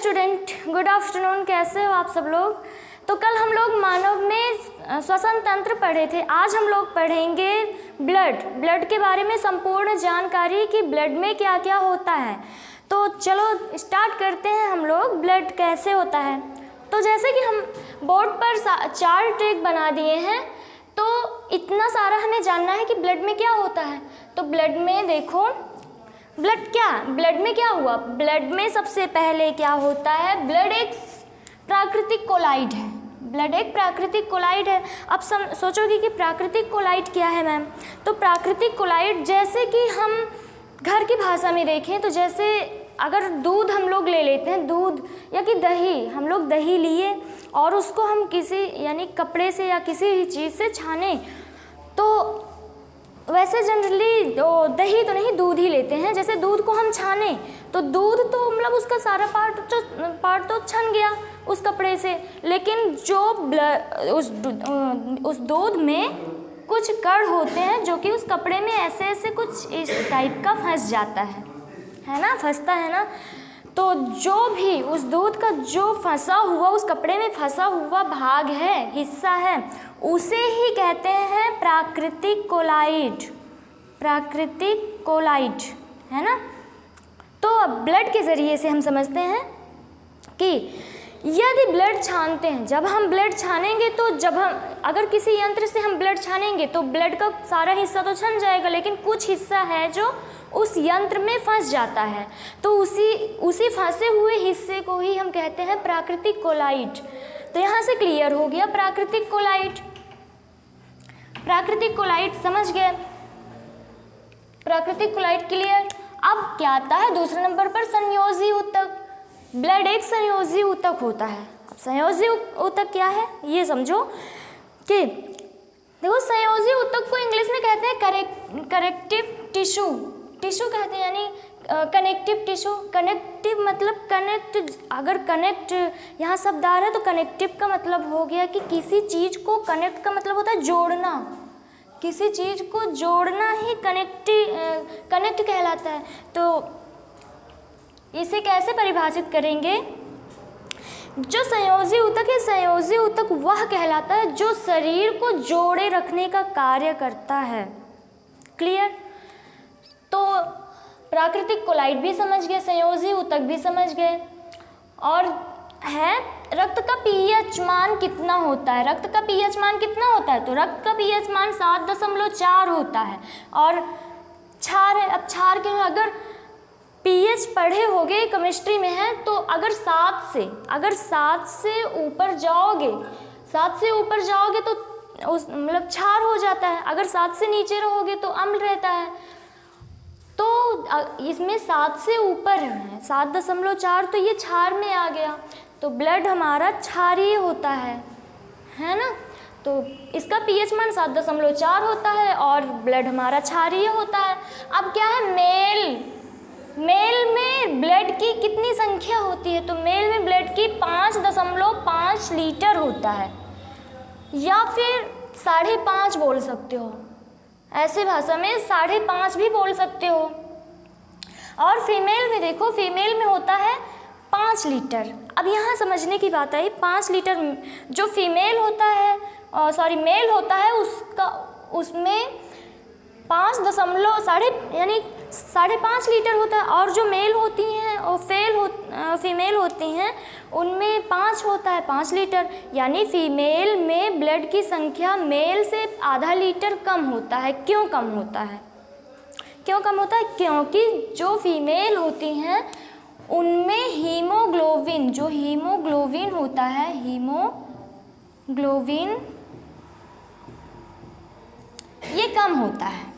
Student, good afternoon. कैसे हो आप सब लोग? तो कल हम लोग मानव में श्वसन तंत्र पढ़े थे। आज हम लोग पढ़ेंगे ब्लड के बारे में संपूर्ण जानकारी कि ब्लड में क्या क्या होता है। तो चलो स्टार्ट करते हैं हम लोग। ब्लड कैसे होता है, तो जैसे कि हम बोर्ड पर 4 ट्रैक बना दिए हैं, तो इतना सारा हमें जानना है कि ब्लड में क्या होता है। तो ब्लड में देखो, ब्लड में क्या हुआ। ब्लड में सबसे पहले क्या होता है, ब्लड एक प्राकृतिक कोलाइड है। ब्लड एक प्राकृतिक कोलाइड है। अब सोचोगे कि प्राकृतिक कोलाइड क्या है मैम? तो प्राकृतिक कोलाइड, जैसे कि हम घर की भाषा में देखें तो जैसे अगर दूध हम लोग ले लेते हैं, दूध या कि दही, हम लोग दही लिए और उसको हम किसी यानी कपड़े से या किसी चीज़ से छाने, तो वैसे जनरली दही तो नहीं, दूध ही लेते हैं। जैसे दूध को हम छाने तो दूध तो मतलब उसका सारा पार्ट तो छन गया उस कपड़े से, लेकिन जो उस दूध में कुछ कण होते हैं जो कि उस कपड़े में ऐसे ऐसे कुछ इस टाइप का फंस जाता है ना, फंसता है ना। तो जो भी उस दूध का जो फंसा हुआ, उस कपड़े में फंसा हुआ भाग है, हिस्सा है, उसे ही कहते हैं प्राकृतिक कोलाइड, है ना। तो अब ब्लड के ज़रिए से हम समझते हैं कि यदि ब्लड छानते हैं, जब हम ब्लड छानेंगे तो अगर किसी यंत्र से हम ब्लड छानेंगे तो ब्लड का सारा हिस्सा तो छन जाएगा, लेकिन कुछ हिस्सा है जो उस यंत्र में फंस जाता है। तो उसी फंसे हुए हिस्से को ही हम कहते हैं प्राकृतिक कोलाइड। तो यहाँ से क्लियर हो गया प्राकृतिक कोलाइड समझ गए। प्राकृतिक कोलाइड क्लियर। अब क्या आता है दूसरे नंबर पर, संयोजी ऊतक। ब्लड एक संयोजी ऊतक होता है। अब संयोजी ऊतक क्या है ये समझो कि देखो, संयोजी ऊतक को इंग्लिश में कहते हैं कनेक्टिव टिश्यू कहते हैं, यानी कनेक्टिव टिश्यू। कनेक्टिव मतलब कनेक्ट, अगर कनेक्ट यहाँ शब्द आ रहा है तो कनेक्टिव का मतलब हो गया कि किसी चीज़ को, कनेक्ट का मतलब होता है जोड़ना, किसी चीज़ को जोड़ना ही कनेक्ट कहलाता है। तो इसे कैसे परिभाषित करेंगे? जो संयोजी ऊतक है, संयोजी ऊतक वह कहलाता है जो शरीर को जोड़े रखने का कार्य करता है। क्लियर। तो प्राकृतिक कोलाइड भी समझ गए, संयोजी ऊतक भी समझ गए। और है रक्त का पीएच मान कितना होता है? रक्त का पीएच मान कितना होता है? तो रक्त का पीएच मान 7.4 होता है। और क्षार है। अब क्षार के अगर पीएच पढ़े होगे, केमिस्ट्री में है, तो अगर 7 से ऊपर जाओगे, 7 से ऊपर जाओगे तो उस मतलब क्षार हो जाता है। अगर 7 से नीचे रहोगे तो अम्ल रहता है। तो इसमें 7 से ऊपर है 7.4, तो ये क्षार में आ गया। तो ब्लड हमारा क्षारीय होता है ना। तो इसका पीएच मान 7.4 होता है और ब्लड हमारा क्षारीय होता है। अब क्या है, मेल में ब्लड की कितनी संख्या होती है? तो मेल में ब्लड की 5.5 लीटर होता है, या फिर 5.5 बोल सकते हो, ऐसे भाषा में 5.5 भी बोल सकते हो। और फीमेल में देखो, फीमेल में होता है 5 लीटर। अब यहाँ समझने की बात आई, 5 लीटर जो फीमेल होता है, मेल होता है, उसमें 5.5 लीटर होता है। और जो मेल होती हैं और फीमेल होती हैं, उनमें 5 होता है, 5 लीटर। यानी फीमेल में ब्लड की संख्या मेल से आधा लीटर कम होता है। क्यों कम होता है? क्योंकि जो फीमेल होती हैं उनमें हीमोग्लोबिन होता है, हीमोग्लोबिन ये कम होता है।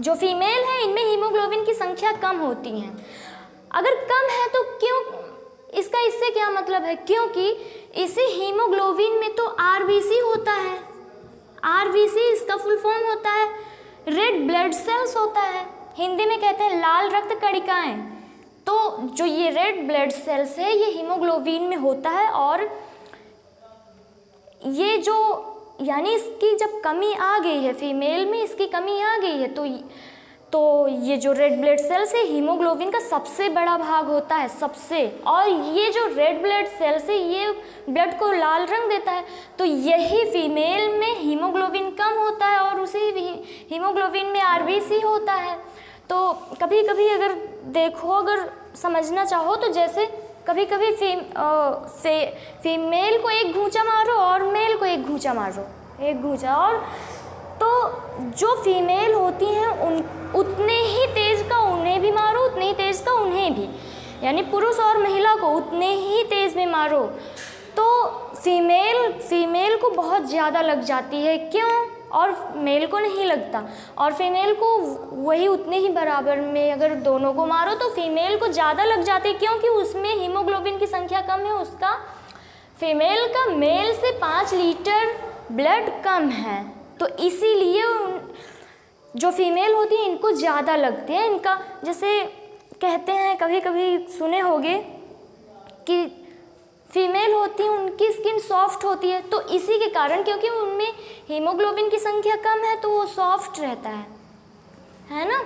जो फीमेल है इनमें हीमोग्लोबिन की संख्या कम होती है। अगर कम है तो क्यों, इससे क्या मतलब है? क्योंकि इसी हीमोग्लोबिन में तो आरबीसी होता है। आरबीसी इसका फुल फॉर्म होता है रेड ब्लड सेल्स होता है, हिंदी में कहते हैं लाल रक्त कणिकाएं। तो जो ये रेड ब्लड सेल्स है ये हीमोग्लोबिन में होता है, और ये जो यानी इसकी जब कमी आ गई है, फीमेल में इसकी कमी आ गई है, तो ये जो रेड ब्लड सेल्स है हीमोग्लोबिन का सबसे बड़ा भाग होता है, सबसे, और ये जो रेड ब्लड सेल्स है ये ब्लड को लाल रंग देता है। तो यही फीमेल में हीमोग्लोबिन कम होता है और उसी हीमोग्लोबिन में आरबीसी होता है। तो कभी कभी अगर देखो, अगर समझना चाहो तो जैसे कभी कभी फीमेल को एक घूंचा मारो और मेल को एक घूंचा मारो, एक घूंचा, और तो जो फीमेल होती हैं उतने ही तेज का उन्हें भी मारो, उतने ही तेज का उन्हें भी, यानी पुरुष और महिला को उतने ही तेज में मारो तो फीमेल को बहुत ज़्यादा लग जाती है, क्यों, और मेल को नहीं लगता। और फीमेल को वही उतने ही बराबर में अगर दोनों को मारो तो फीमेल को ज़्यादा लग जाती है, क्योंकि उसमें हीमोग्लोबिन की संख्या कम है, उसका फीमेल का मेल से 5 लीटर ब्लड कम है। तो इसीलिए जो फीमेल होती है इनको ज़्यादा लगते हैं। इनका जैसे कहते हैं, कभी कभी सुने होंगे कि फीमेल होती है उनकी स्किन सॉफ्ट होती है, तो इसी के कारण, क्योंकि उनमें हीमोग्लोबिन की संख्या कम है तो वो सॉफ्ट रहता है ना।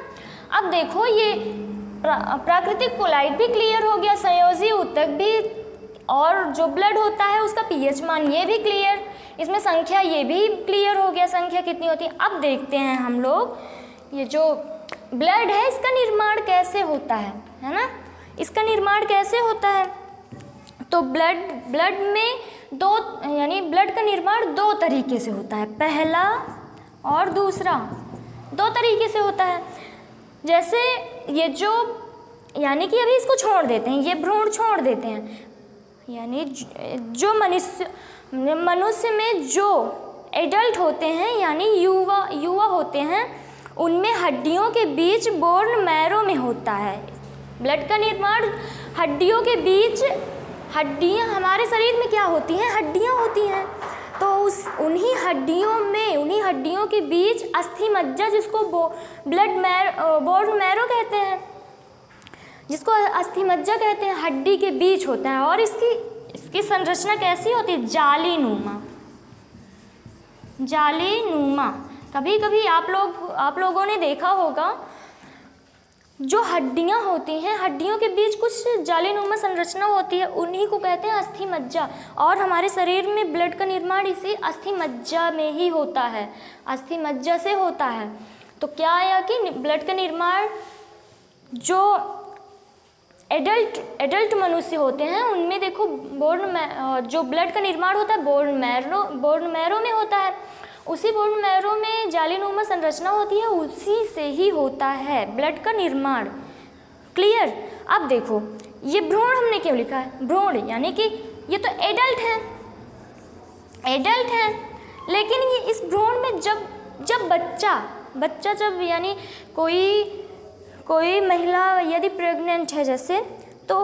अब देखो ये प्राकृतिक कोलाइड भी क्लियर हो गया, संयोजी ऊतक भी, और जो ब्लड होता है उसका पीएच मान ये भी क्लियर, इसमें संख्या ये भी क्लियर हो गया, संख्या कितनी होती है। अब देखते हैं हम लोग ये जो ब्लड है इसका निर्माण कैसे होता है ना, इसका निर्माण कैसे होता है। तो ब्लड में यानी ब्लड का निर्माण 2 तरीके से होता है, पहला और दूसरा, 2 तरीके से होता है। जैसे ये जो, यानी कि अभी इसको छोड़ देते हैं, ये भ्रूण छोड़ देते हैं, यानी जो मनुष्य में जो एडल्ट होते हैं यानी युवा होते हैं, उनमें हड्डियों के बीच बोन मैरो में होता है। ब्लड का निर्माण हड्डियों के बीच, हड्डियां हमारे शरीर में क्या होती हैं, हड्डियां होती हैं, तो उन्हीं हड्डियों के बीच अस्थि मज्जा, जिसको बोन मैरो कहते हैं, जिसको अस्थि मज्जा कहते हैं, हड्डी के बीच होता है। और इसकी संरचना कैसी होती है, जालीनुमा। कभी कभी आप लोगों ने देखा होगा जो हड्डियां होती हैं, हड्डियों के बीच कुछ जालीनुमा संरचना होती है, उन्हीं को कहते हैं अस्थि मज्जा। और हमारे शरीर में ब्लड का निर्माण इसी अस्थि मज्जा में ही होता है, अस्थि मज्जा से होता है। तो क्या आया कि ब्लड का निर्माण जो एडल्ट मनुष्य होते हैं उनमें देखो जो ब्लड का निर्माण होता है बोन मैरो में होता है, उसी बोन मैरो में जालीनुमा संरचना होती है, उसी से ही होता है ब्लड का निर्माण। क्लियर। अब देखो ये भ्रूण हमने क्यों लिखा है, भ्रूण यानी कि ये तो एडल्ट हैं, लेकिन ये इस भ्रूण में जब बच्चा जब यानी कोई महिला यदि प्रेग्नेंट है जैसे, तो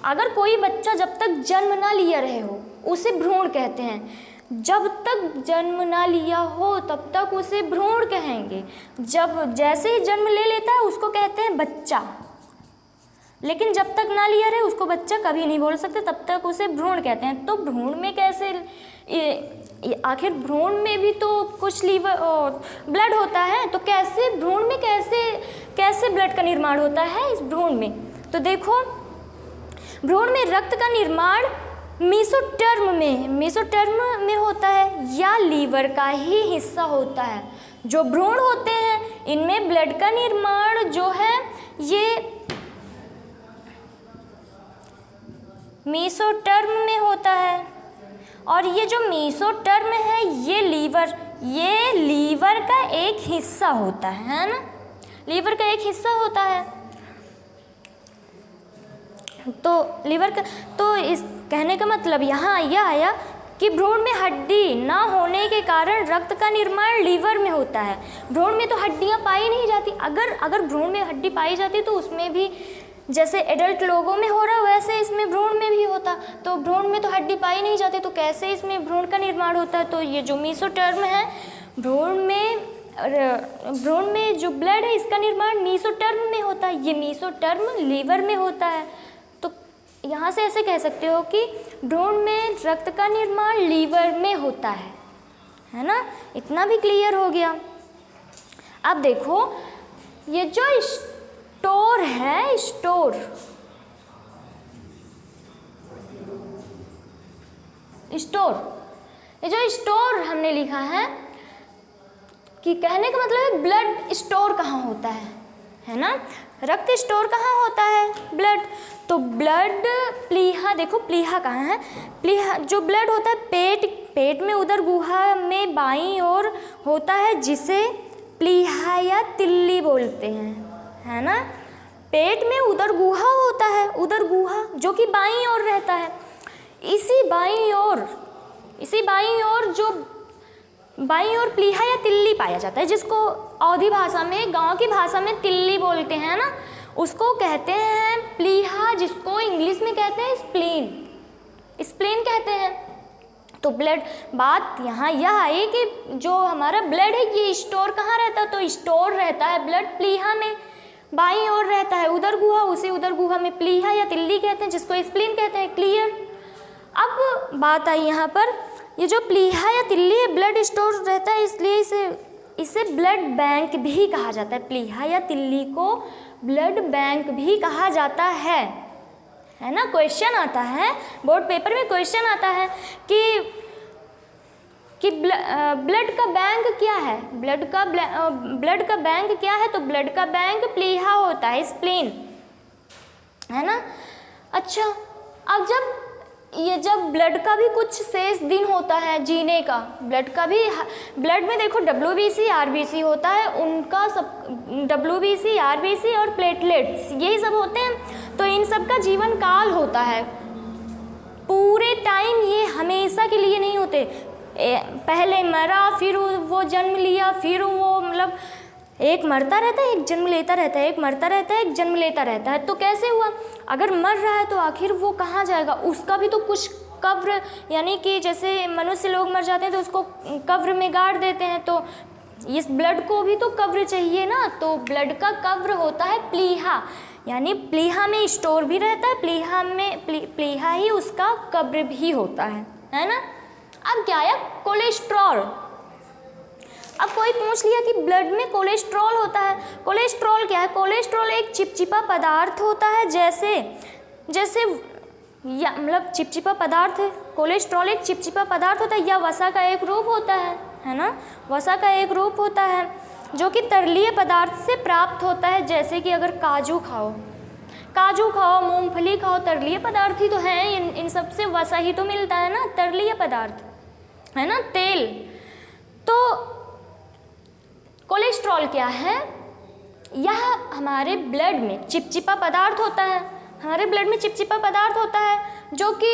अगर कोई बच्चा जब तक जन्म ना लिया रहे हो उसे भ्रूण कहते हैं। जब तक जन्म ना लिया हो तब तक उसे भ्रूण कहेंगे, जैसे ही जन्म ले लेता है उसको कहते हैं बच्चा। लेकिन जब तक ना लिया रहे उसको बच्चा कभी नहीं बोल सकते, तब तक उसे भ्रूण कहते हैं। तो भ्रूण में कैसे, आखिर भ्रूण में भी तो कुछ ब्लड होता है, तो कैसे भ्रूण में कैसे ब्लड का निर्माण होता है इस भ्रूण में। तो देखो भ्रूण में रक्त का निर्माण मीसोटर्म में होता है या लीवर का ही हिस्सा होता है। जो भ्रूण होते हैं इनमें ब्लड का निर्माण जो है ये मीसोटर्म में होता है, और ये जो मीसोटर्म है ये लीवर का एक हिस्सा होता है ना, लीवर का एक हिस्सा होता है। तो इस कहने का मतलब यहाँ यह आया कि भ्रूण में हड्डी ना होने के कारण रक्त का निर्माण लीवर में होता है। भ्रूण में तो हड्डियाँ पाई नहीं जाती, अगर भ्रूण में हड्डी पाई जाती तो उसमें भी जैसे एडल्ट लोगों में हो रहा वैसे इसमें भ्रूण में भी होता। तो भ्रूण में तो हड्डी पाई नहीं जाती, तो कैसे इसमें भ्रूण का निर्माण होता है। तो ये जो मीसोटर्म है, भ्रूण में जो ब्लड है इसका निर्माण मीसोटर्म में होता है, ये मीसोटर्म लीवर में होता है। तो यहाँ से ऐसे कह सकते हो कि भ्रूण में रक्त का निर्माण लीवर में होता है ना। इतना भी क्लियर हो गया। अब देखो ये जो स्टोर है, स्टोर, ये जो स्टोर हमने लिखा है कि कहने का मतलब है ब्लड स्टोर कहाँ होता है ना, रक्त स्टोर कहाँ होता है, ब्लड। तो ब्लड प्लीहा, देखो प्लीहा कहाँ है, प्लीहा जो ब्लड होता है पेट में उदर गुहा में बाईं ओर होता है, जिसे प्लीहा या तिल्ली बोलते हैं, है ना। पेट में उदर गुहा होता है, उदर गुहा जो कि बाईं ओर रहता है। इसी बाईं ओर जो बाईं ओर प्लीहा या तिल्ली पाया जाता है, जिसको अवधी भाषा में, गांव की भाषा में तिल्ली बोलते हैं ना, उसको कहते हैं प्लीहा, जिसको इंग्लिश में कहते हैं स्प्लीन कहते हैं। तो ब्लड, बात यहाँ यह आई कि जो हमारा ब्लड है ये स्टोर कहाँ रहता है, तो स्टोर रहता है ब्लड प्लीहा में, बाईं ओर रहता है उदर गुहा, उसी उदर गुहा में प्लीहा या तिल्ली कहते हैं, जिसको स्प्लीन कहते हैं। क्लियर। अब बात आई यहाँ पर, ये जो प्लीहा या तिल्ली है ब्लड स्टोर रहता है, इसलिए इसे ब्लड बैंक भी कहा जाता है। प्लीहा या तिल्ली को ब्लड बैंक भी कहा जाता है ना। क्वेश्चन आता है, बोर्ड पेपर में क्वेश्चन आता है कि ब्लड का बैंक क्या है, ब्लड का बैंक क्या है, तो ब्लड का बैंक प्लीहा होता है, स्प्लीन, है ना। अच्छा, अब जब ब्लड का भी कुछ शेष दिन होता है जीने का, ब्लड में देखो WBC RBC होता है, उनका सब WBC RBC और प्लेटलेट्स यही सब होते हैं। तो इन सब का जीवन काल होता है, पूरे टाइम ये हमेशा के लिए नहीं होते। पहले मरा, फिर वो जन्म लिया, फिर वो मतलब एक मरता रहता है, एक जन्म लेता रहता है, एक मरता रहता है, एक जन्म लेता रहता है। तो कैसे हुआ, अगर मर रहा है तो आखिर वो कहाँ जाएगा, उसका भी तो कुछ कब्र, यानी कि जैसे मनुष्य लोग मर जाते हैं तो उसको कब्र में गाड़ देते हैं, तो इस ब्लड को भी तो कब्र चाहिए ना। तो ब्लड का कब्र होता है प्लीहा, यानी प्लीहा में स्टोर भी रहता है, प्लीहा ही उसका कब्र भी होता है ना। अब क्या आया, कोलेस्ट्रॉल। अब कोई पूछ लिया कि ब्लड में कोलेस्ट्रॉल होता है, कोलेस्ट्रॉल क्या है। कोलेस्ट्रॉल एक चिपचिपा पदार्थ होता है, जैसे या मतलब चिपचिपा पदार्थ है, कोलेस्ट्रॉल एक चिपचिपा पदार्थ होता है या वसा का एक रूप होता है ना, वसा का एक रूप होता है जो कि तरलीय पदार्थ से प्राप्त होता है। जैसे कि अगर काजू खाओ, मूंगफली खाओ, तरलीय पदार्थ ही तो हैं, इन सब से वसा ही तो मिलता है ना, तरलीय पदार्थ है ना, तेल। तो कोलेस्ट्रॉल क्या है, यह हमारे ब्लड में चिपचिपा पदार्थ होता है, हमारे ब्लड में चिपचिपा पदार्थ होता है जो कि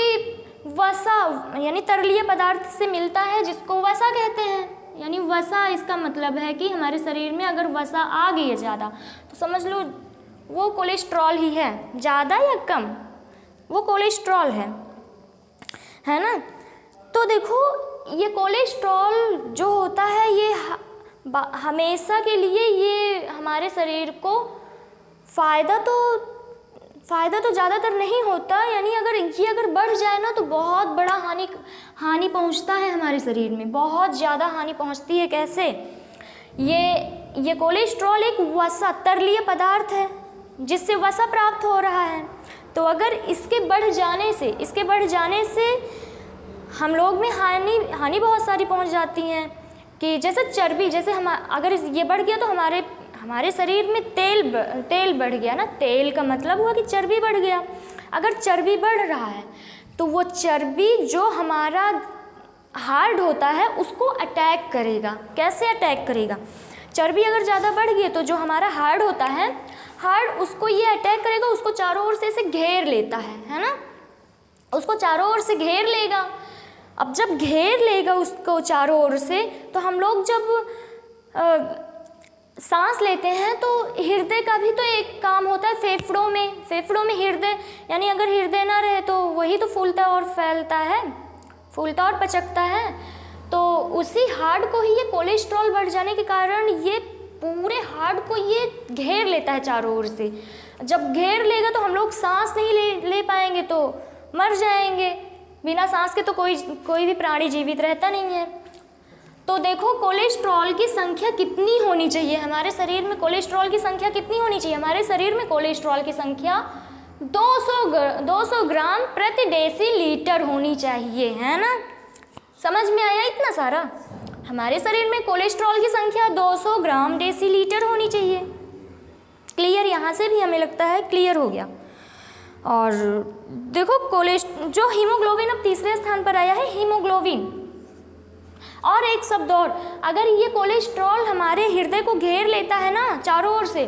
वसा यानी तरलीय पदार्थ से मिलता है, जिसको वसा कहते हैं। यानी वसा, इसका मतलब है कि हमारे शरीर में अगर वसा आ गई है ज़्यादा तो समझ लो वो कोलेस्ट्रॉल ही है, ज़्यादा या कम वो कोलेस्ट्रॉल है ना। तो देखो ये कोलेस्ट्रॉल जो होता है ये हमेशा के लिए ये हमारे शरीर को फ़ायदा तो ज़्यादातर नहीं होता, यानी अगर बढ़ जाए ना तो बहुत बड़ा हानि पहुंचता है हमारे शरीर में, बहुत ज़्यादा हानि पहुंचती है। कैसे, ये कोलेस्ट्रॉल एक वसा तरलीय पदार्थ है जिससे वसा प्राप्त हो रहा है। तो अगर इसके बढ़ जाने से हम लोग में हानि बहुत सारी पहुंच जाती हैं। कि जैसे चर्बी, जैसे हम अगर ये बढ़ गया तो हमारे शरीर में तेल बढ़ गया ना, तेल का मतलब हुआ कि चर्बी बढ़ गया। अगर चर्बी बढ़ रहा है तो वो चर्बी जो हमारा हार्ट होता है उसको अटैक करेगा। कैसे अटैक करेगा, चर्बी अगर ज़्यादा बढ़ गई तो जो हमारा हार्ट होता है, हार्ट उसको ये अटैक करेगा, उसको चारों ओर से इसे घेर लेता है ना, उसको चारों ओर से घेर लेगा। अब जब घेर लेगा उसको चारों ओर से, तो हम लोग जब सांस लेते हैं तो हृदय का भी तो एक काम होता है, फेफड़ों में हृदय, यानी अगर हृदय ना रहे तो वही तो फूलता और फैलता है, फूलता और पचकता है। तो उसी हार्ट को ही ये कोलेस्ट्रॉल बढ़ जाने के कारण ये पूरे हार्ट को ये घेर लेता है चारों ओर से। जब घेर लेगा तो हम लोग सांस नहीं ले पाएंगे, तो मर जाएंगे। बिना सांस के तो कोई भी प्राणी जीवित रहता नहीं है। तो देखो कोलेस्ट्रॉल की संख्या कितनी होनी चाहिए हमारे शरीर में, कोलेस्ट्रॉल की संख्या कितनी होनी चाहिए हमारे शरीर में, कोलेस्ट्रॉल की संख्या 200 ग्राम प्रति डेसीलीटर होनी चाहिए, है ना। समझ में आया इतना सारा। हमारे शरीर में कोलेस्ट्रॉल की संख्या 200 ग्राम डेसीलीटर होनी चाहिए। क्लियर, यहाँ से भी हमें लगता है क्लियर हो गया। और देखो जो हीमोग्लोबिन अब तीसरे स्थान पर आया है, हीमोग्लोबिन। और एक शब्द और, अगर ये कोलेस्ट्रॉल हमारे हृदय को घेर लेता है ना चारों ओर से,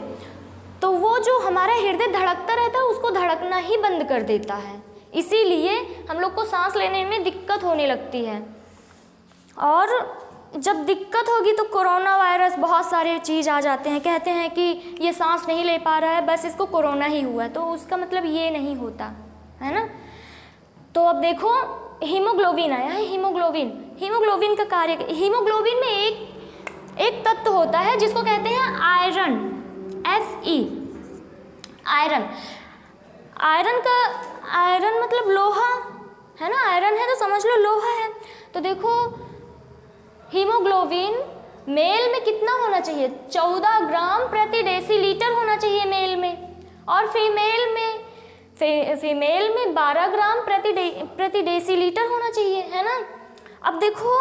तो वो जो हमारा हृदय धड़कता रहता है उसको धड़कना ही बंद कर देता है, इसीलिए हम लोग को सांस लेने में दिक्कत होने लगती है। और जब दिक्कत होगी तो कोरोना वायरस, बहुत सारे चीज़ आ जाते हैं, कहते हैं कि ये सांस नहीं ले पा रहा है, बस इसको कोरोना ही हुआ है, तो उसका मतलब ये नहीं होता है ना। तो अब देखो हीमोग्लोबिन आया है, हीमोग्लोबिन का कार्य, हीमोग्लोबिन में एक तत्व होता है जिसको कहते हैं आयरन, Fe, आयरन मतलब लोहा है ना, आयरन है तो समझ लो लोहा है। तो देखो हीमोग्लोबिन मेल में कितना होना चाहिए, 14 ग्राम प्रति डेसीलीटर होना चाहिए मेल में, और फीमेल में 12 ग्राम प्रति डेसीलीटर होना चाहिए, है ना। अब देखो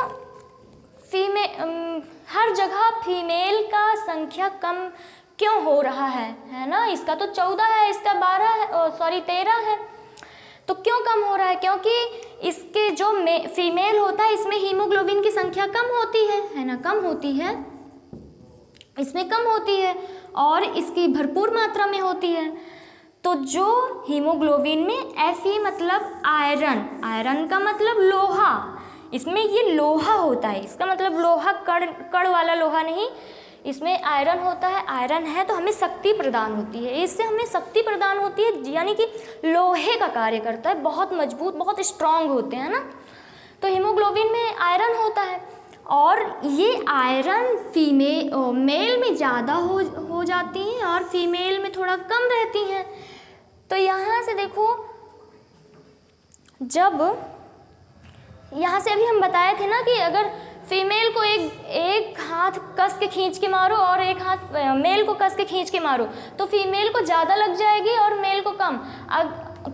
हर जगह फीमेल का संख्या कम क्यों हो रहा है ना। इसका तो 14 है, इसका 13 है, तो क्यों कम हो रहा है, क्योंकि इसके जो फीमेल होता है इसमें हीमोग्लोबिन की संख्या कम होती है ना, कम होती है, इसमें कम होती है और इसकी भरपूर मात्रा में होती है। तो जो हीमोग्लोबिन में Fe मतलब आयरन का मतलब लोहा, इसमें ये लोहा होता है, इसका मतलब लोहा कण वाला लोहा नहीं, इसमें आयरन होता है। आयरन है तो हमें शक्ति प्रदान होती है, इससे हमें शक्ति प्रदान होती है, यानी कि लोहे का कार्य करता है, बहुत मजबूत, बहुत स्ट्रांग होते हैं ना। तो हीमोग्लोबिन में आयरन होता है और ये आयरन मेल में ज़्यादा हो जाती हैं और फीमेल में थोड़ा कम रहती हैं। तो यहाँ से देखो, जब यहाँ से अभी हम बताए थे ना कि अगर फीमेल को एक हाथ कस के खींच के मारो और एक हाथ मेल को कस के खींच के मारो तो फीमेल को ज़्यादा लग जाएगी और मेल को कम।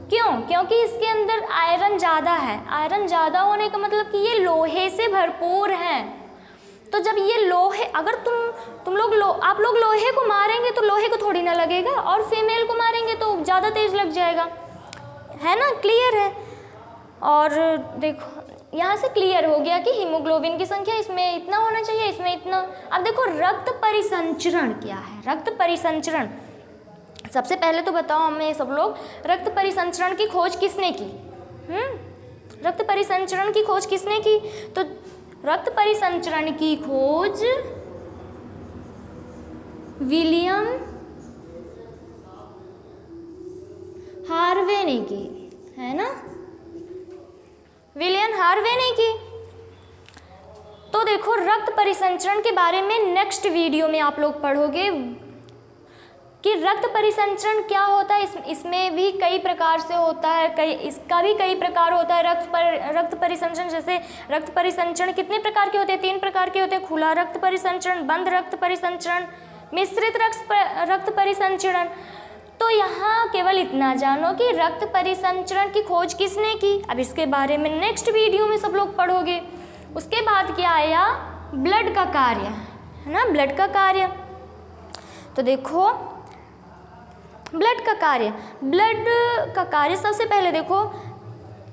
क्यों? क्योंकि इसके अंदर आयरन ज़्यादा है। आयरन ज़्यादा होने का मतलब कि ये लोहे से भरपूर है। तो जब ये लोहे, अगर आप लोग लोहे को मारेंगे तो लोहे को थोड़ी ना लगेगा, और फीमेल को मारेंगे तो ज़्यादा तेज लग जाएगा, है ना। क्लियर है। और देखो यहाँ से क्लियर हो गया कि हीमोग्लोबिन की संख्या इसमें इतना होना चाहिए, इसमें इतना। अब देखो रक्त परिसंचरण क्या है। रक्त परिसंचरण, सबसे पहले तो बताओ हमें सब लोग, रक्त परिसंचरण की खोज किसने की? रक्त परिसंचरण की खोज किसने की? तो रक्त परिसंचरण की खोज विलियम हार्वे ने की, है ना। विलियम हार्वे ने की। तो देखो रक्त परिसंचरण के बारे में नेक्स्ट वीडियो में आप लोग पढ़ोगे कि रक्त परिसंचरण क्या होता है। इसमें भी कई प्रकार से होता है, इसका भी कई प्रकार होता है। रक्त परिसंचरण, जैसे रक्त परिसंचरण कितने प्रकार के होते हैं? 3 प्रकार के होते हैं। खुला रक्त परिसंचरण, बंद रक्त परिसंचरण, मिश्रित रक्त परिसंचरण। तो यहाँ केवल इतना जानो कि रक्त परिसंचरण की खोज किसने की। अब इसके बारे में नेक्स्ट वीडियो में सब लोग पढ़ोगे। उसके बाद क्या आया? ब्लड का कार्य, है ना, ब्लड का कार्य। तो देखो ब्लड का कार्य सबसे पहले देखो,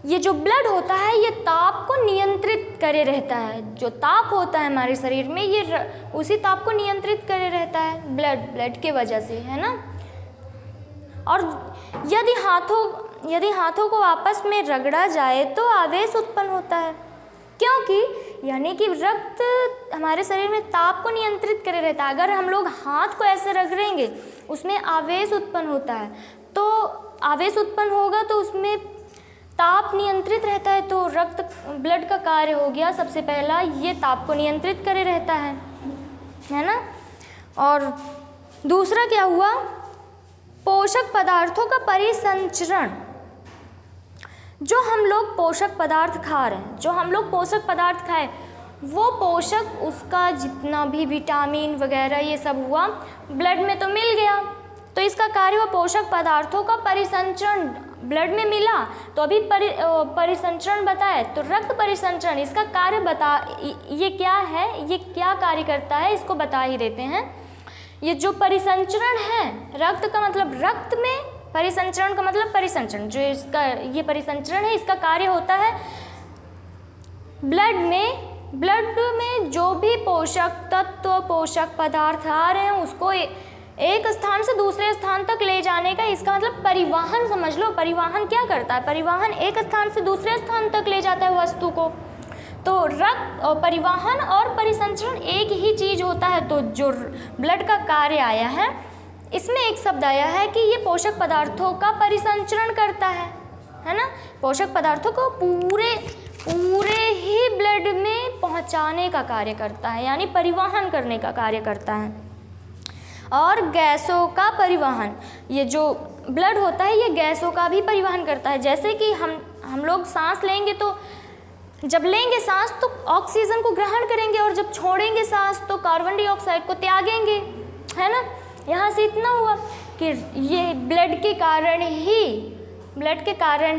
ये जो ब्लड होता है ये ताप को नियंत्रित करे रहता है। जो ताप होता है हमारे शरीर में, ये उसी ताप को नियंत्रित करे रहता है ब्लड के वजह से, है ना। और यदि हाथों को आपस में रगड़ा जाए तो आवेश उत्पन्न होता है, क्योंकि यानी कि रक्त हमारे शरीर में ताप को नियंत्रित करे रहता है। अगर हम लोग हाथ को ऐसे रगड़ेंगे उसमें आवेश उत्पन्न होता है, तो आवेश उत्पन्न होगा तो उसमें ताप नियंत्रित रहता है। तो ब्लड का कार्य हो गया सबसे पहला, ये ताप को नियंत्रित करे रहता है ना। और दूसरा क्या हुआ? पोषक पदार्थों का परिसंचरण। जो हम लोग पोषक पदार्थ खा रहे हैं, जो हम लोग पोषक पदार्थ खाएं वो पोषक, उसका जितना भी विटामिन वगैरह ये सब हुआ ब्लड में तो मिल गया, तो इसका कार्य हुआ पोषक पदार्थों का परिसंचरण। ब्लड में मिला तो अभी परिसंचरण बताए, तो रक्त परिसंचरण इसका कार्य बता, ये क्या है, ये क्या कार्य करता है इसको बता ही देते हैं। ये जो परिसंचरण है, रक्त का मतलब रक्त में, परिसंचरण का मतलब परिसंचरण, जो इसका ये परिसंचरण है इसका कार्य होता है ब्लड में जो भी पोषक तत्व, पोषक पदार्थ आ रहे हैं उसको एक स्थान से दूसरे स्थान तक ले जाने का, इसका मतलब परिवहन समझ लो। परिवहन क्या करता है, परिवहन एक स्थान से दूसरे स्थान तक ले जाता है वस्तु को। तो रक्त परिवहन और परिसंचरण एक ही चीज़ होता है। तो जो ब्लड का कार्य आया है इसमें एक शब्द आया है कि ये पोषक पदार्थों का परिसंचरण करता है ना, पोषक पदार्थों को पूरे ही ब्लड में पहुंचाने का कार्य करता है, यानी परिवहन करने का कार्य करता है। और गैसों का परिवहन, ये जो ब्लड होता है ये गैसों का भी परिवहन करता है। जैसे कि हम लोग सांस लेंगे तो जब लेंगे सांस तो ऑक्सीजन को ग्रहण करेंगे और जब छोड़ेंगे सांस तो कार्बन डाइऑक्साइड को त्यागेंगे, है ना। यहाँ से इतना हुआ कि ये ब्लड के कारण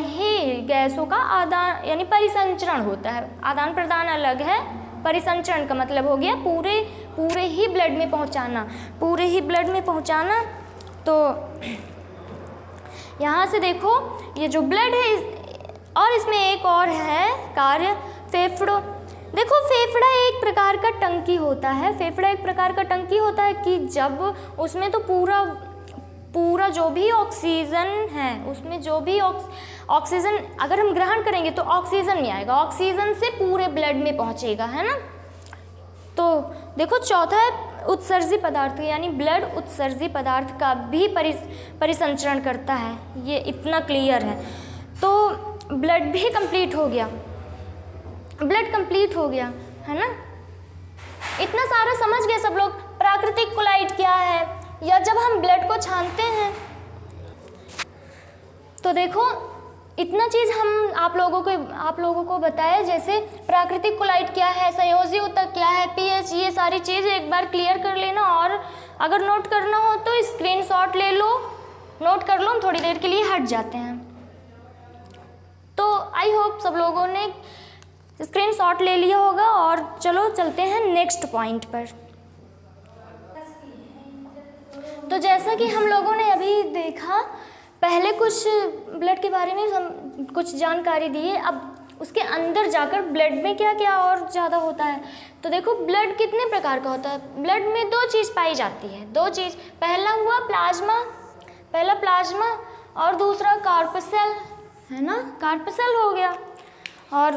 ही गैसों का आदान यानी परिसंचरण होता है। आदान प्रदान अलग है, परिसंचरण का मतलब हो गया पूरे ही ब्लड में पहुंचाना। तो यहाँ से देखो ये जो ब्लड है और इसमें एक और है कार्य, फेफड़ों। देखो फेफड़ा एक प्रकार का टंकी होता है, कि जब उसमें तो पूरा जो भी ऑक्सीजन है, उसमें जो भी ऑक्सीजन अगर हम ग्रहण करेंगे तो ऑक्सीजन नहीं आएगा, ऑक्सीजन से पूरे ब्लड में पहुंचेगा, है ना। तो देखो चौथा है उत्सर्जी पदार्थ, यानी ब्लड उत्सर्जी पदार्थ का भी परिसंचरण करता है, ये इतना क्लियर है। तो ब्लड भी कंप्लीट हो गया, है ना। इतना सारा समझ गए सब लोग। प्राकृतिक कोलाइट क्या है, या जब हम ब्लड को छानते हैं तो देखो इतना चीज़ हम आप लोगों को बताया, जैसे प्राकृतिक कोलाइट क्या है, संयोजी ऊतक क्या है, पीएच, ये सारी चीज़ें एक बार क्लियर कर लेना। और अगर नोट करना हो तो स्क्रीनशॉट ले लो, नोट कर लो, हम थोड़ी देर के लिए हट जाते हैं। तो आई होप सब लोगों ने स्क्रीनशॉट ले लिया होगा। और चलो चलते हैं नेक्स्ट पॉइंट पर। तो जैसा कि हम लोगों ने अभी देखा, पहले कुछ ब्लड के बारे में कुछ जानकारी दी है, अब उसके अंदर जाकर ब्लड में क्या क्या और ज़्यादा होता है। तो देखो ब्लड कितने प्रकार का होता है। ब्लड में दो चीज़ पाई जाती है, दो चीज़। पहला हुआ प्लाज्मा और दूसरा कार्पसेल, है ना, कार्पसेल हो गया। और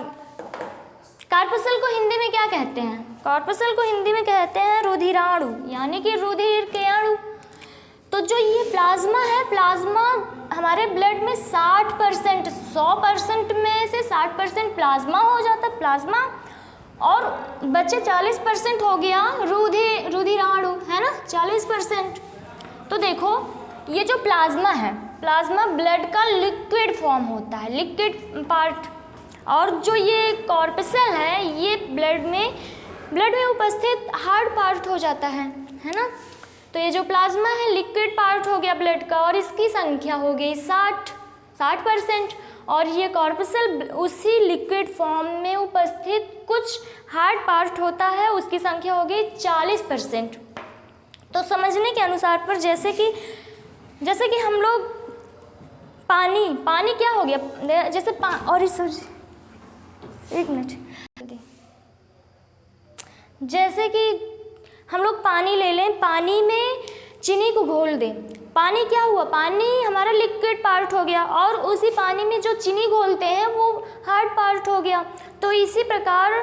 कार्पसेल को हिंदी में क्या कहते हैं, कार्पसेल को हिंदी में कहते हैं रुधिराणु, यानी कि रुधिर के अणु। तो जो ये प्लाज्मा है, प्लाज्मा हमारे ब्लड में 60%, 100% में से 60% प्लाज्मा हो जाता है, प्लाज्मा, और बचे 40% हो गया रुधिराणु, है ना, 40%। तो देखो ये जो प्लाज्मा है, प्लाज्मा ब्लड का लिक्विड फॉर्म होता है, लिक्विड पार्ट। और जो ये कॉर्पसेल है, ये ब्लड में उपस्थित हार्ड पार्ट हो जाता है ना। तो ये जो प्लाज्मा है लिक्विड पार्ट हो गया ब्लड का, और इसकी संख्या हो गई 60%। और ये कॉर्पसेल उसी लिक्विड फॉर्म में उपस्थित कुछ हार्ड पार्ट होता है, उसकी संख्या हो गई 40%। तो समझने के अनुसार पर जैसे कि हम लोग पानी क्या हो गया, जैसे और एक मिनट, जैसे कि हम लोग पानी ले लें, पानी में चीनी को घोल दें, पानी क्या हुआ, पानी हमारा लिक्विड पार्ट हो गया, और उसी पानी में जो चीनी घोलते हैं वो हार्ड पार्ट हो गया। तो इसी प्रकार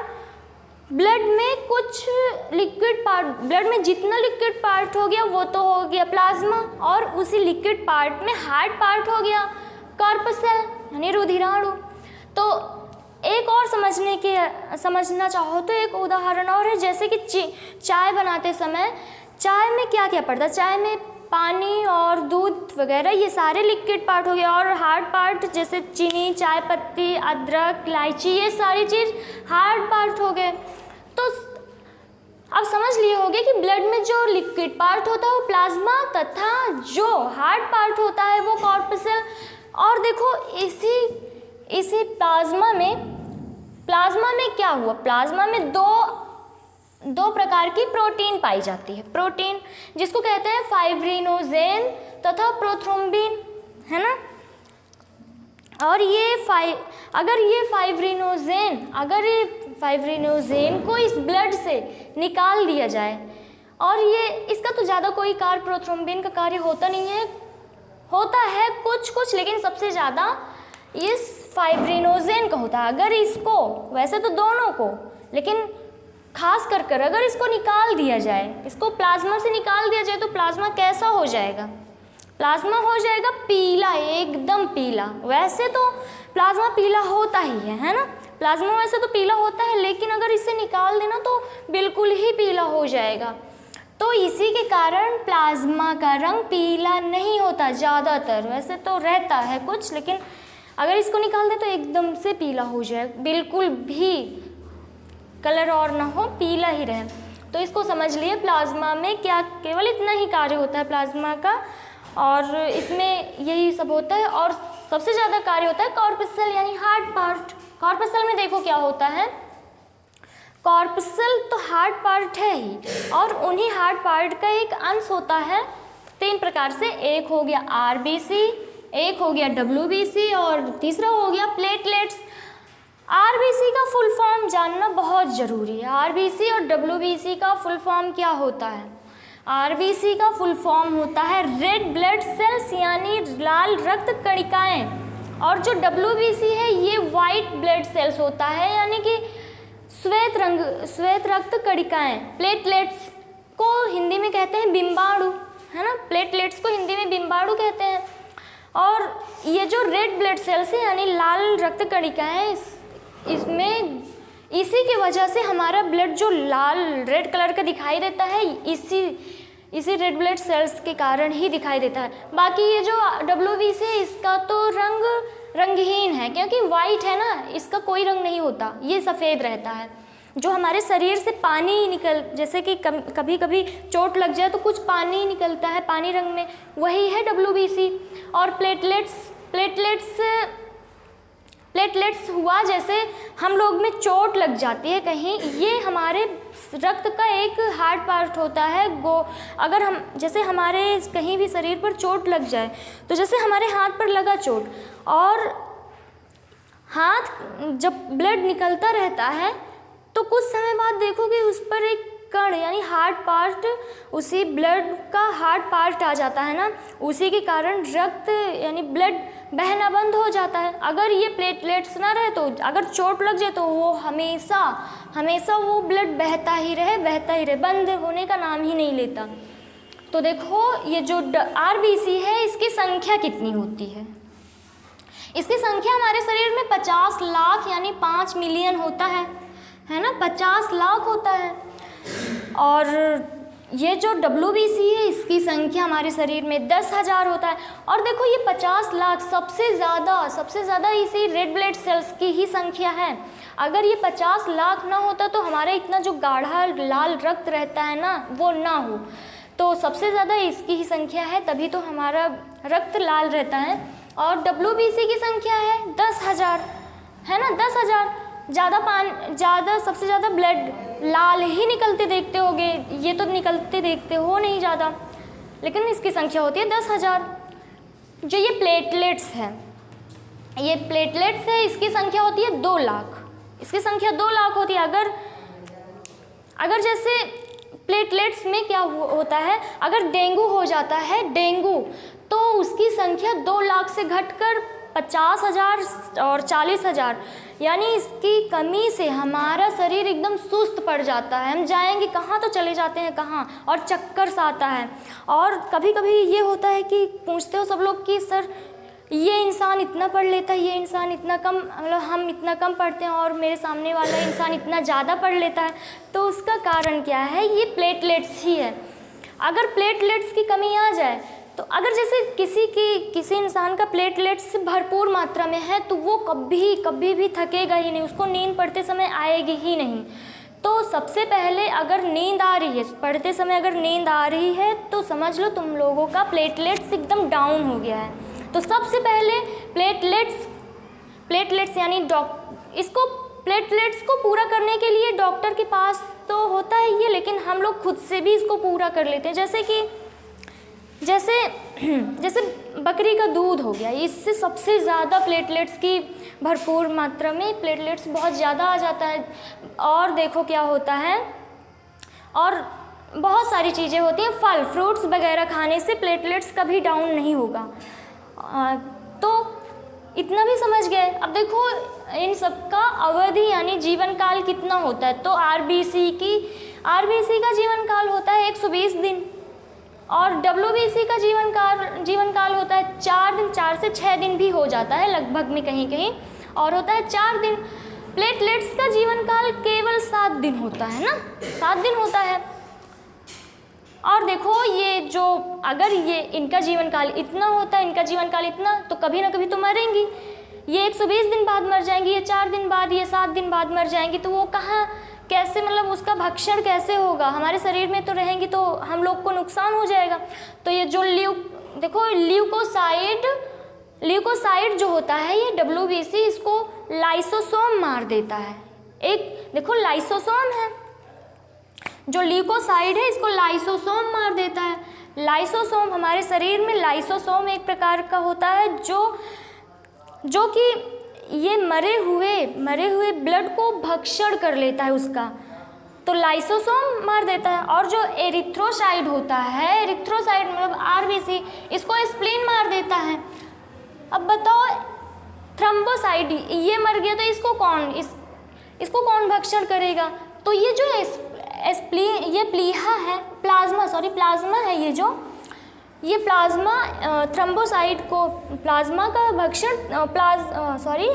ब्लड में कुछ लिक्विड पार्ट, ब्लड में जितना लिक्विड पार्ट हो गया वो तो हो गया प्लाज्मा, और उसी लिक्विड पार्ट में हार्ड पार्ट हो गया कॉर्पसेल यानी रुधिराणु। तो एक और समझना चाहो तो एक उदाहरण और है, जैसे कि चाय बनाते समय चाय में क्या क्या पड़ता है, चाय में पानी और दूध वगैरह ये सारे लिक्विड पार्ट हो गए, और हार्ड पार्ट जैसे चीनी, चाय पत्ती, अदरक, इलायची, ये सारी चीज़ हार्ड पार्ट हो गए। तो अब समझ लिए होंगे कि ब्लड में जो लिक्विड पार्ट होता है वो प्लाज्मा, तथा जो हार्ड पार्ट होता है वो कॉर्पसेल। और देखो इसी प्लाज्मा में क्या हुआ, प्लाज्मा में दो प्रकार की प्रोटीन पाई जाती है। प्रोटीन जिसको कहते हैं फाइब्रिनोजेन तथा प्रोथ्रोम्बिन, है ना। और अगर ये फाइब्रिनोजेन को इस ब्लड से निकाल दिया जाए, और ये इसका तो ज़्यादा कोई कार्य प्रोथ्रोम्बिन का कार्य होता नहीं है, होता है कुछ, लेकिन सबसे ज़्यादा इस फाइब्रिनोजेन का होता है। अगर इसको, वैसे तो दोनों को, लेकिन खास कर अगर इसको निकाल दिया जाए, इसको प्लाज्मा से निकाल दिया जाए, तो प्लाज्मा कैसा हो जाएगा, प्लाज्मा हो जाएगा पीला, एकदम पीला। वैसे तो प्लाज्मा पीला होता ही है ना, प्लाज्मा वैसे तो पीला होता है, लेकिन अगर इसे निकाल देना तो बिल्कुल ही पीला हो जाएगा। तो इसी के कारण प्लाज्मा का रंग पीला नहीं होता ज़्यादातर, वैसे तो रहता है कुछ, लेकिन अगर इसको निकाल दे तो एकदम से पीला हो जाए, बिल्कुल भी कलर और ना हो, पीला ही रहे। तो इसको समझ लिए, प्लाज्मा में क्या केवल इतना ही कार्य होता है प्लाज्मा का, और इसमें यही सब होता है। और सबसे ज़्यादा कार्य होता है कॉर्पसेल यानी हार्ड पार्ट। कॉर्पसेल में देखो क्या होता है, कॉर्पसेल तो हार्ड पार्ट है ही, और उन्हीं हार्ड पार्ट का एक अंश होता है 3 प्रकार से। एक हो गया आरबीसी, एक हो गया डब्ल्यूबीसी, और तीसरा हो गया प्लेटलेट्स। आरबीसी का फुल फॉर्म जानना बहुत ज़रूरी है। आरबीसी और डब्ल्यूबीसी का फुल फॉर्म क्या होता है? आरबीसी का फुल फॉर्म होता है रेड ब्लड सेल्स यानी लाल रक्त कणिकाएं, और जो डब्ल्यूबीसी है ये वाइट ब्लड सेल्स होता है यानी कि श्वेत रक्त कणिकाएं। प्लेटलेट्स को हिंदी में कहते हैं बिम्बाणु, है ना, प्लेटलेट्स को हिंदी में बिम्बाणु कहते हैं। और ये जो रेड ब्लड सेल्स है यानी लाल रक्त कणिकाएं, इसमें इसी की वजह से हमारा ब्लड जो लाल रेड कलर का दिखाई देता है, इसी रेड ब्लड सेल्स के कारण ही दिखाई देता है। बाकी ये जो डब्ल्यूबीसी है इसका तो रंगहीन है, क्योंकि वाइट है ना, इसका कोई रंग नहीं होता, ये सफ़ेद रहता है। जो हमारे शरीर से पानी जैसे कि कभी कभी चोट लग जाए तो कुछ पानी निकलता है पानी रंग में, वही है डब्ल्यूबीसी। और प्लेटलेट्स हुआ जैसे हम लोग में चोट लग जाती है कहीं, ये हमारे रक्त का एक हार्ड पार्ट होता है। अगर हम जैसे हमारे कहीं भी शरीर पर चोट लग जाए, तो जैसे हमारे हाथ पर लगा चोट, और हाथ जब ब्लड निकलता रहता है तो कुछ समय बाद देखोगे उस पर एक कण यानी हार्ड पार्ट, उसी ब्लड का हार्ड पार्ट आ जाता है ना, उसी के कारण रक्त यानी ब्लड बहना बंद हो जाता है। अगर ये प्लेटलेट्स ना रहे तो अगर चोट लग जाए तो वो हमेशा वो ब्लड बहता ही रहे, बंद होने का नाम ही नहीं लेता। तो देखो ये जो आरबीसी है इसकी संख्या कितनी होती है? इसकी संख्या हमारे शरीर में 50 लाख यानी 5 मिलियन होता है ना, 50 लाख होता है। और ये जो डब्ल्यूबीसी है इसकी संख्या हमारे शरीर में 10,000 होता है। और देखो ये 50 लाख सबसे ज़्यादा इसी रेड ब्लड सेल्स की ही संख्या है। अगर ये 50 लाख ना होता तो हमारा इतना जो गाढ़ा लाल रक्त रहता है ना वो ना हो, तो सबसे ज़्यादा इसकी ही संख्या है, तभी तो हमारा रक्त लाल रहता है। और डब्ल्यूबीसी की संख्या है 10,000, है ना, 10,000। सबसे ज़्यादा ब्लड लाल ही निकलते देखते होगे, ये तो निकलते देखते हो नहीं ज़्यादा, लेकिन इसकी संख्या होती है 10,000। जो ये प्लेटलेट्स है इसकी संख्या होती है 2 लाख, इसकी संख्या 2 लाख होती है। अगर जैसे प्लेटलेट्स में क्या होता है, अगर डेंगू हो जाता है तो उसकी संख्या 2 लाख से घटकर 50,000 और 40,000, यानी इसकी कमी से हमारा शरीर एकदम सुस्त पड़ जाता है। हम जाएंगे कहाँ तो चले जाते हैं कहाँ, और चक्कर सा आता है। और कभी कभी ये होता है कि पूछते हो सब लोग कि सर ये इंसान इतना पढ़ लेता है, ये इंसान इतना कम, मतलब हम इतना कम पढ़ते हैं और मेरे सामने वाला इंसान इतना ज़्यादा पढ़ लेता है, तो उसका कारण क्या है? ये प्लेटलेट्स ही है। अगर प्लेटलेट्स की कमी आ जाए तो अगर जैसे किसी इंसान का प्लेटलेट्स भरपूर मात्रा में है तो वो कभी भी थकेगा ही नहीं, उसको नींद पड़ते समय आएगी ही नहीं। तो सबसे पहले अगर नींद आ रही है, पढ़ते समय अगर नींद आ रही है तो समझ लो तुम लोगों का प्लेटलेट्स एकदम डाउन हो गया है। तो सबसे पहले प्लेटलेट्स यानी इसको प्लेटलेट्स को पूरा करने के लिए डॉक्टर के पास तो होता है ये, लेकिन हम लोग खुद से भी इसको पूरा कर लेते हैं। जैसे बकरी का दूध हो गया, इससे सबसे ज़्यादा प्लेटलेट्स की भरपूर मात्रा में प्लेटलेट्स बहुत ज़्यादा आ जाता है। और देखो क्या होता है, और बहुत सारी चीज़ें होती हैं, फल फ्रूट्स वगैरह खाने से प्लेटलेट्स कभी डाउन नहीं होगा। तो इतना भी समझ गए। अब देखो इन सब का अवधि यानी जीवन काल कितना होता है, तो आरबीसी का जीवन काल होता है 120 दिन, और डब्ल्यूबीसी का जीवन काल होता है 4 दिन, 4 से 6 दिन भी हो जाता है लगभग में, कहीं कहीं और होता है 4 दिन। प्लेटलेट्स का जीवन काल केवल 7 दिन होता है ना, 7 दिन होता है। और देखो ये जो अगर ये इनका जीवन काल इतना होता है, इनका जीवन काल इतना, तो कभी ना कभी तो मरेंगी। ये 120 दिन बाद मर जाएंगी, ये 4 दिन बाद, ये 7 दिन बाद मर जाएंगी। तो वो कहाँ कैसे, मतलब उसका भक्षण कैसे होगा, हमारे शरीर में तो रहेंगी तो हम लोग को नुकसान हो जाएगा। तो ये जो देखो ल्यूकोसाइड जो होता है ये डब्ल्यूबीसी इसको लाइसोसोम मार देता है। एक देखो लाइसोसोम है, जो ल्यूकोसाइड है इसको लाइसोसोम मार देता है। लाइसोसोम हमारे शरीर में लाइसोसोम एक प्रकार का होता है जो कि ये मरे हुए ब्लड को भक्षण कर लेता है उसका, तो लाइसोसोम मार देता है। और जो एरिथ्रोसाइड होता है, एरिथ्रोसाइड मतलब आरबीसी, इसको स्प्लीन मार देता है। अब बताओ थ्रोम्बोसाइड ये मर गया तो इसको कौन भक्षण करेगा? तो ये जो ये प्लीहा है, प्लाज्मा है, ये प्लाज्मा थ्रोम्बोसाइट को प्लाज्मा का भक्षण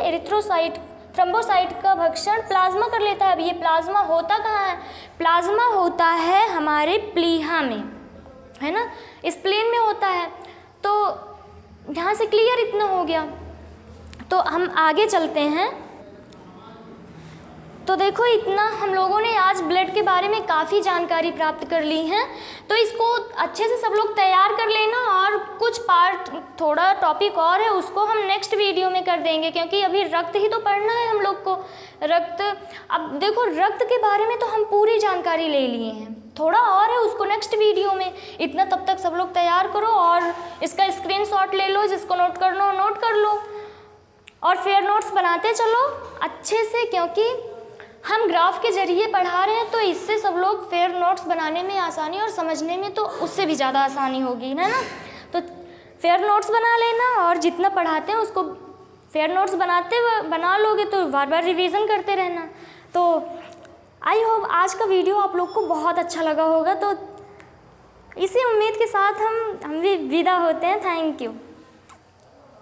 एरिथ्रोसाइट थ्रोम्बोसाइट का भक्षण प्लाज्मा कर लेता है। अब ये प्लाज्मा होता कहाँ है? प्लाज्मा होता है हमारे प्लीहा में, है ना, स्प्लीन में होता है। तो यहाँ से क्लियर इतना हो गया। तो हम आगे चलते हैं। तो देखो इतना हम लोगों ने आज ब्लड के बारे में काफ़ी जानकारी प्राप्त कर ली है। तो इसको अच्छे से सब लोग तैयार कर लेना, और कुछ पार्ट थोड़ा टॉपिक और है उसको हम नेक्स्ट वीडियो में कर देंगे, क्योंकि अभी रक्त ही तो पढ़ना है हम लोग को। अब देखो रक्त के बारे में तो हम पूरी जानकारी ले लिए हैं, थोड़ा और है उसको नेक्स्ट वीडियो में। इतना तब तक सब लोग तैयार करो और इसका स्क्रीनशॉट ले लो, जिसको नोट करना हो नोट कर लो, और फेयर नोट्स बनाते चलो अच्छे से, क्योंकि हम ग्राफ के जरिए पढ़ा रहे हैं तो इससे सब लोग फेयर नोट्स बनाने में आसानी और समझने में तो उससे भी ज़्यादा आसानी होगी, है ना। तो फेयर नोट्स बना लेना, और जितना पढ़ाते हैं उसको फेयर नोट्स बना लोगे तो बार बार रिवीजन करते रहना। तो आई होप आज का वीडियो आप लोग को बहुत अच्छा लगा होगा। तो इसी उम्मीद के साथ हम भी विदा होते हैं। Thank you.